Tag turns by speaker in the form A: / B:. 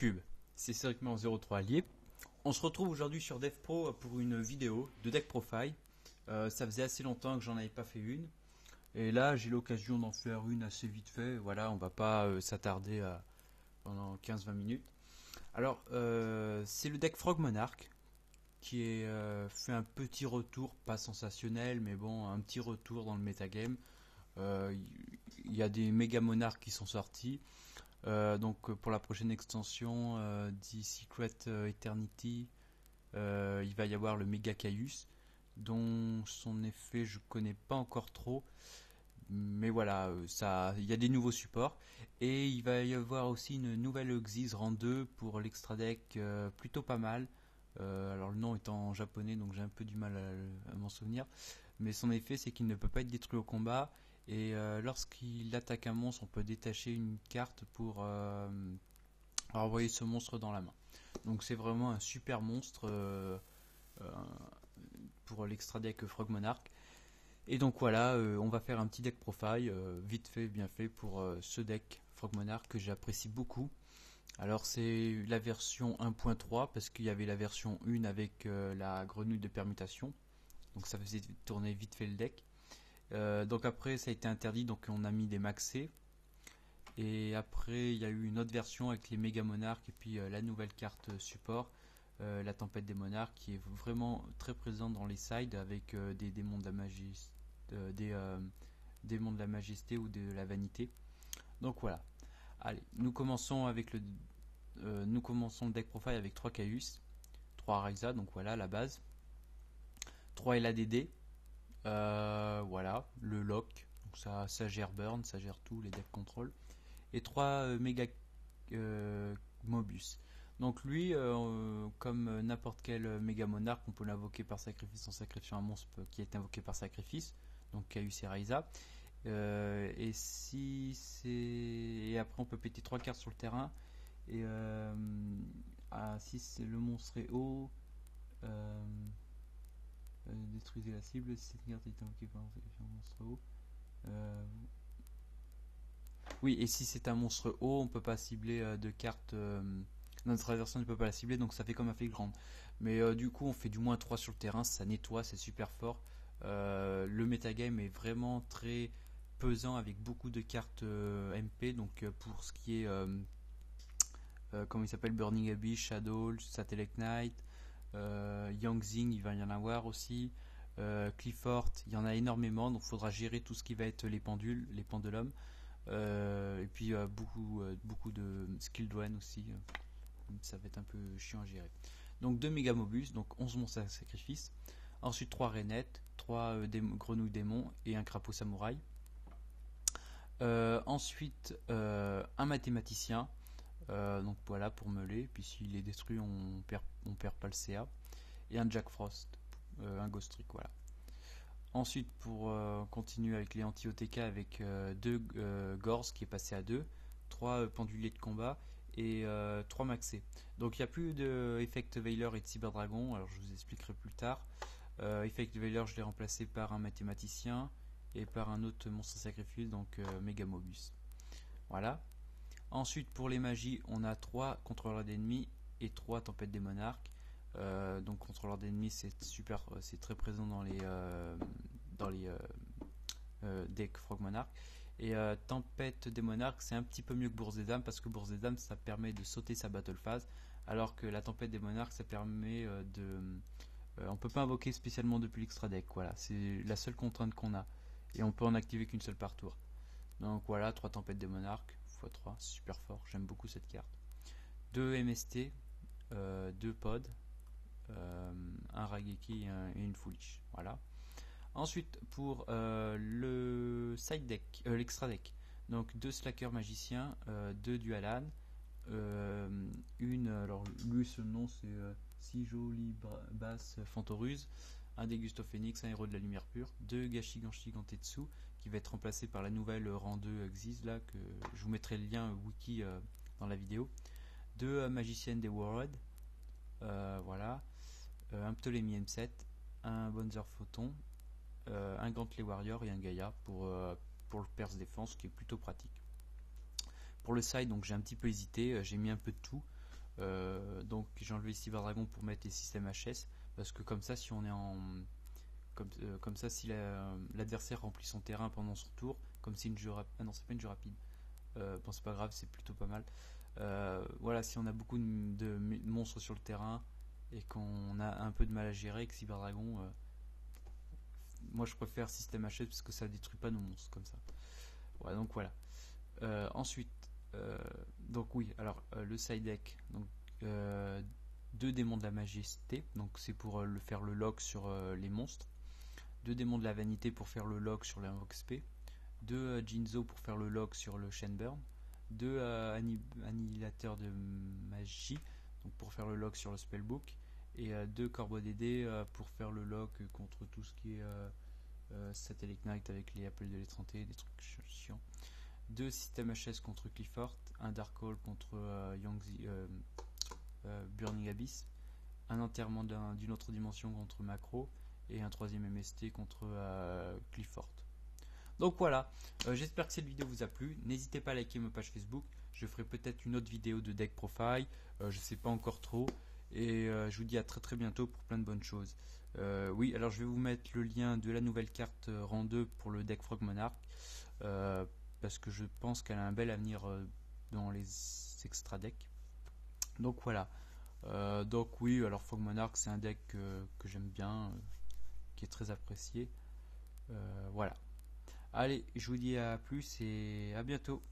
A: Pub, c'est Cédric 03 Allier. On se retrouve aujourd'hui sur DevPro pour une vidéo de deck profile. Ça faisait assez longtemps que j'en avais pas fait une. Et là, j'ai l'occasion d'en faire une assez vite fait. Voilà, on va pas s'attarder pendant 15-20 minutes. Alors, c'est le deck Frog Monarch qui est fait un petit retour, pas sensationnel, mais bon, un petit retour dans le metagame. Il y a des méga monarques qui sont sortis. Donc pour la prochaine extension The Secret Eternity, il va y avoir le Mega Caius, dont son effet je connais pas encore trop, mais voilà, il y a des nouveaux supports, et il va y avoir aussi une nouvelle Xyz Rang 2 pour l'extra deck, plutôt pas mal. Alors le nom est en japonais, donc j'ai un peu du mal à m'en souvenir, mais son effet c'est qu'il ne peut pas être détruit au combat. Et lorsqu'il attaque un monstre, on peut détacher une carte pour envoyer ce monstre dans la main. Donc c'est vraiment un super monstre pour l'extra deck Frog Monarch. Et donc voilà, on va faire un petit deck profile, vite fait, bien fait pour ce deck Frog Monarch que j'apprécie beaucoup. Alors c'est la version 1.3 parce qu'il y avait la version 1 avec la grenouille de permutation. Donc ça faisait tourner vite fait le deck. Donc après ça a été interdit, donc on a mis des maxés. Et après il y a eu une autre version avec les méga monarques et puis la nouvelle carte support, la tempête des monarques, qui est vraiment très présente dans les sides avec des démons de la majesté, démons de la majesté ou de la vanité. Donc voilà. Allez, nous commençons le deck profile avec 3 Caius, 3 Raiza, donc voilà la base, 3 LADD. Voilà, le lock, donc ça gère burn, ça gère tout, les deck control, et 3 méga Mobus. Donc lui, comme n'importe quel méga monarque, on peut l'invoquer par sacrifice en sacrifiant un monstre qui est invoqué par sacrifice, donc Caius et Raiza. Et si c'est, et après on peut péter 3 cartes sur le terrain, et si le monstre est haut, détruisez la cible si cette carte est invoquée par un monstre haut. Oui, et si c'est un monstre haut, on peut pas cibler de cartes. Notre adversaire ne peut pas la cibler, donc ça fait comme un fait grande. Mais du coup, on fait du moins 3 sur le terrain, ça nettoie, c'est super fort. Le metagame est vraiment très pesant avec beaucoup de cartes MP. Donc pour ce qui est, comment il s'appelle, Burning Abyss, Shadow, Satellite Knight, Yangzing, il va y en avoir aussi. Clifford, il y en a énormément, donc il faudra gérer tout ce qui va être les pendules, les pendulums. Et puis beaucoup de skill dwen aussi, ça va être un peu chiant à gérer. Donc 2 méga mobus, donc 11 monstres à sacrifice. Ensuite 3 rainettes, 3 grenouilles démons et un crapaud samouraï. Ensuite un mathématicien, donc voilà pour meuler, puis s'il est détruit on perd pas le CA. Et un Jack Frost, un Ghost Trick, voilà. Ensuite, pour continuer avec les anti-OTK, avec 2 Gorz qui est passé à 2, 3 penduliers de combat et 3 maxés. Donc il n'y a plus de Effect Veiler et de Cyber Dragon, alors je vous expliquerai plus tard. Effect Veiler, je l'ai remplacé par un mathématicien et par un autre monstre sacrifice, donc Mega Mobus. Voilà. Ensuite, pour les magies, on a 3 contrôleurs d'ennemis et 3 tempêtes des monarques. Donc contrôleur d'ennemis, c'est super, c'est très présent dans les decks Frog Monarch. Et tempête des monarques, c'est un petit peu mieux que bourse des dames, parce que bourse des dames, ça permet de sauter sa battle phase, alors que la tempête des monarques, ça permet on peut pas invoquer spécialement depuis l'extra deck. Voilà, c'est la seule contrainte qu'on a, et on peut en activer qu'une seule par tour. Donc voilà, 3 tempêtes des monarques x3, c'est super fort, j'aime beaucoup cette carte. 2 MST, 2 pods, un Rageki et une Foolish. Voilà. Ensuite, pour le side deck, l'extra deck, donc 2 Slacker magiciens, 2 Dualan, alors lui, ce nom c'est Si Joli Basse Fantoruse, un Dégusto Phoenix, un héros de la lumière pure, 2 Gashiganshi Gantetsu, qui va être remplacé par la nouvelle rang 2 Xyz, là, que je vous mettrai le lien wiki dans la vidéo, 2 magiciennes des World, voilà, un Ptolemy M7, un Bonzer Photon, un Gantley Warrior et un Gaïa pour le Perse Défense, qui est plutôt pratique. Pour le side, donc j'ai un petit peu hésité, j'ai mis un peu de tout. Donc j'ai enlevé Cyber Dragon pour mettre les systèmes HS, parce que comme ça, si on est en comme ça, si l'adversaire remplit son terrain pendant son tour, comme c'est une jeu rapide, ah non, c'est pas une jeu rapide. Bon, c'est pas grave, c'est plutôt pas mal. Voilà, si on a beaucoup de monstres sur le terrain et qu'on a un peu de mal à gérer, que Cyber Dragon, moi je préfère système HS parce que ça détruit pas nos monstres comme ça. Ouais, donc voilà. Ensuite, donc oui, alors le side deck, donc deux démons de la majesté, donc c'est pour faire le lock sur les monstres. Deux démons de la vanité pour faire le lock sur l'invoque SP. Deux Jinzo pour faire le lock sur le Shenburn. Deux annihilateurs de magie, donc pour faire le lock sur le spellbook. Et deux Corbeaux DD pour faire le lock contre tout ce qui est Satellite Knight avec les appels de l'étranté, des trucs chiants. Deux systèmes HS contre Clifford, un Dark Hole contre Burning Abyss, un enterrement d'une autre dimension contre Macro et un troisième MST contre Clifford. Donc voilà, j'espère que cette vidéo vous a plu. N'hésitez pas à liker ma page Facebook. Je ferai peut-être une autre vidéo de deck profile. Je sais pas encore trop. Et je vous dis à très très bientôt pour plein de bonnes choses. Oui, alors je vais vous mettre le lien de la nouvelle carte rang 2 pour le deck Frog Monarch. Parce que je pense qu'elle a un bel avenir dans les extra decks. Donc voilà. Donc oui, alors Frog Monarch c'est un deck que j'aime bien, qui est très apprécié. Voilà. Allez, je vous dis à plus et à bientôt.